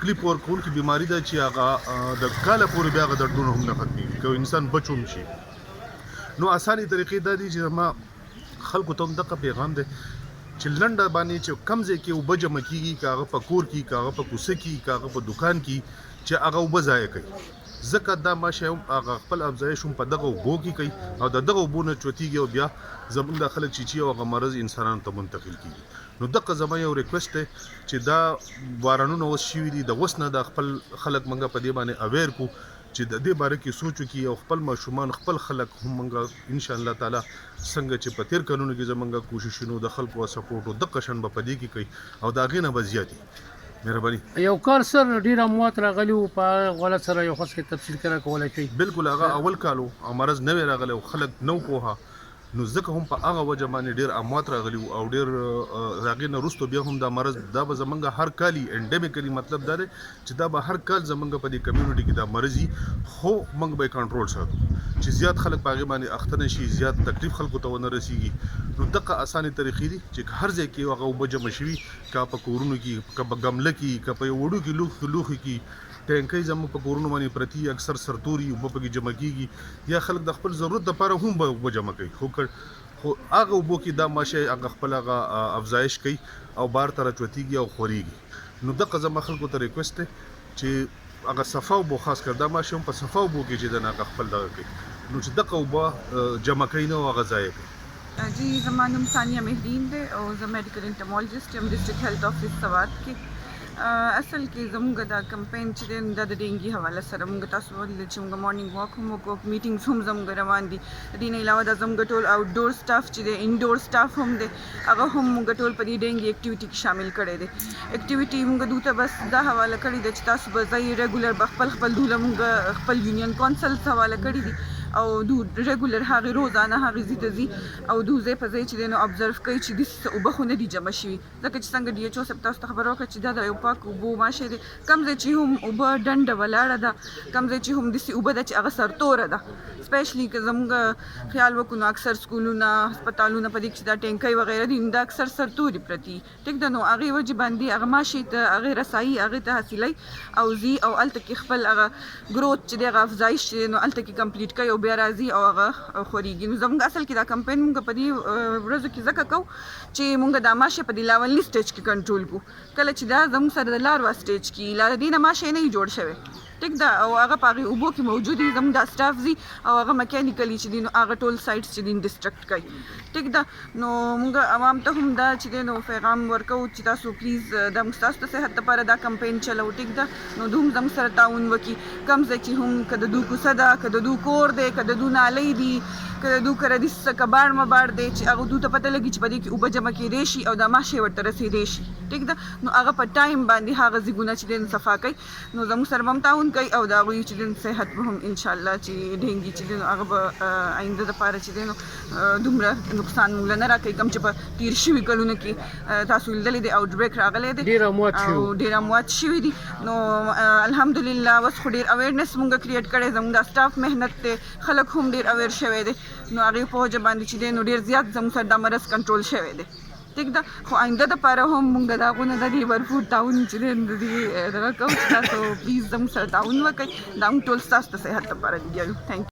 تکلیف ورکوونکې بیماري ده چې هغه د کاله پورې بیا هغه دردونه هم نه ختمېږي که انسان بچ هم شي. نو اسانې طریقې دا دي چې ما خلکو ته هم دغه پیغام دی چې لنډه باندې چې کم ځای کې اوبه جمع کېږي، که هغه په کور کې، که هغه په کوڅه کې، که هغه په دوکان کې، چې هغه اوبه ضایع کوي. ځکه دا ماشه هم هغه خپل افزایش هم په دغه اوبو کې کوي او د دغه اوبو نه چوتېږي او بیا زموږ دا خلک چې هغه مرض انسانانو ته منتقل کېږي. نو دغه زما یو ریکویسټ دی چې دا بارانونه اوس شوي دي، د اوس نه د خپل خلک موږ په دې باندې اویر کړو چې د دې باره کې سوچ وکړي او خپل ماشومان خپل خلک هم موږ انشاءالله تعالی څنګه چې په تېر کلونو کې زموږ کوششونو د خلکو سپورټ دغه شان به په دې کې کوي او د هغې نه به زیاتې. مهرباني. یو کار سر ډیر اموات راغلی وو په غوړه سره یو خاص کې تفصیل کړه کولای شي. بالکل هغه اول کالو او مرض نوې راغلی او خلک نو پوهه، نو ځکه هم په هغه وجه باندې ډېر اموات راغلي وو او ډېر د هغې نه وروسته بیا هم دا مرض دا به زموږ هر کال وي. انډیمیکلي مطلب دا دی چې دا به هر کال زموږ په دې کمیونټي کې دا مرض وي، خو موږ به یې کنټرول ساتو چې زیات خلک په هغې باندې اخته نه شي، زیات تکلیف خلکو ته ونه رسېږي. نو دغه اسانې طریقې دي چې هر ځای کې هغه اوبه جمع شوي، که په کورونو کې، که په ګمله کې، که په یو وړوکي لوښي کې، ټینکۍ زموږ په کورونو باندې پرتي، اکثر سرتوري اوبه پکې جمع کېږي، یا خلک د خپل ضرورت دپاره هم به اوبه جمع کوي. خو هغه اوبو کې دا ماشه هغه خپل هغه افزایش کوي او بار ته راچوتېږي او خورېږي. نو دغه زما خلکو ته ریکویسټ دی چې هغه صفا اوبو، خاص کر دا ماشه هم په صفا اوبو کې چې د هغه خپل دغه کوي، نو چې دغه اوبه جمع کوي نه او هغه ضایع کوي. जी ज़मा नाम सानिया मेहदीन दे और ज़ मेडिकल इंटमोलॉजिस्ट हम डिस्ट्रिक्ट हेल्थ ऑफिस सवात के असल के ज़मुंगा दा कैंपेन चेन दा डेंगी हवाला सर मुंगा तासु वल्ले चुंगा मॉर्निंग वॉक हम को मीटिंग्स हम ज़मुंगा रवान दी दीन अलावा दा ज़मुंगा टोल आउटडोर स्टाफ चेदे इनडोर स्टाफ हम दे अगर हम मुंगा टोल पर डेंगी एक्टिविटी की शामिल करे दे एक्टिविटी मुंगा दूता बस दा हवाला करी दे तासु बज़ाई रेगुलर बखपल खपल दूला मुंगा खपल यूनियन काउंसिल हवाला करी दी او دو ریګولر هغه روزانه هغه زی ته زی او دو زی په ځای چې دنو ابزرو کوي چې د وبخونه دي جمع شي. ځکه چې څنګه دی چې سب تاسو ته خبرو کړ چې دا یو پاک وبو ماشه دي کم ځای چې هم وب ډنډ ولاړه ده، کم ځای چې هم د سی وب د چې هغه سرتوره ده. سپیشلی که زموږ خیال وکړو اکثر سکولونه، هسپتالونه په دې کې دا ټینکۍ وغیره دي دا اکثر سرتوري پرتی ټیک ده. نو هغه وجه باندې هغه ماشه ته هغه رسایي هغه ته حاصلای او زی او الته کې خپل هغه ګروث چې دغه افزایش نو الته کې کمپلیټ کوي او بیا راځي او هغه خوريږي. نو زموږ اصل کې دا کمپاین موږ په دې ورځو کې ځکه کوو چې موږ دا ماشه په دې لاولني سټیج کې کنټرول کوو. کله چې دا زموږ سره د لاروا سټیج کې لا دې نه ماشه نه جوړ شوی ټیک ده او هغه په هغې اوبو کې موجود دي زموږ دا سټاف زي او هغه میکانیکلی چې دي نو هغه ټول سایټس چې دي ډسټرکټ کوي ټیک ده. نو موږ عوام ته هم دا چې دی نو پیغام ورکوو چې تاسو پلیز دا موږ ستاسو د صحت لپاره دا کمپین چلو ټیک ده. نو دوی هم زموږ سره تعاون وکړي، کم ځای چې هم که د دوی کوڅه ده، که د دوی کور دی، که د دوی نالۍ دي، که د دوی کره دي څه کباړ مباړ دی چې هغه دوی ته پته لګي چې په دې کې اوبه جمع کېدی شي او دا ماشې ورته رسېدی شي ټیک ده. نو هغه په ټایم باندې هغه ځایونه چې دی صفا کوي. نو زموږ سره به هم تعاون کوي او د هغوی چې دی صحت به هم انشاءالله چې ډینګي چې دی نو هغه به آینده دپاره چې دی نو دومره نقصان موږ له نه راکوي کوم چې په تېر شوي کلونو کې تاسو لیدلی دی آوټ بریک راغلی دی او ډېر اموات شوي دي. نو الحمدلله اوس خو ډېر اویرنس موږ کریټ کړی، زموږ دا سټاف محنت دی، خلک هم ډېر اویر شوی دی. نو هغې په وجه باندې چې دی نو ډېر زیات زموږ سره دا مرض کنټرول شوی دی ټیک ده. خو آینده دپاره هم موږ د هغو نه د دې ورفور تعاون چې دی د دې دغه کوو چې تاسو پلیز زموږ سره تعاون وکړئ. دا موږ ټول ستاسو د صحت لپاره لګیا یو. تھینک یو.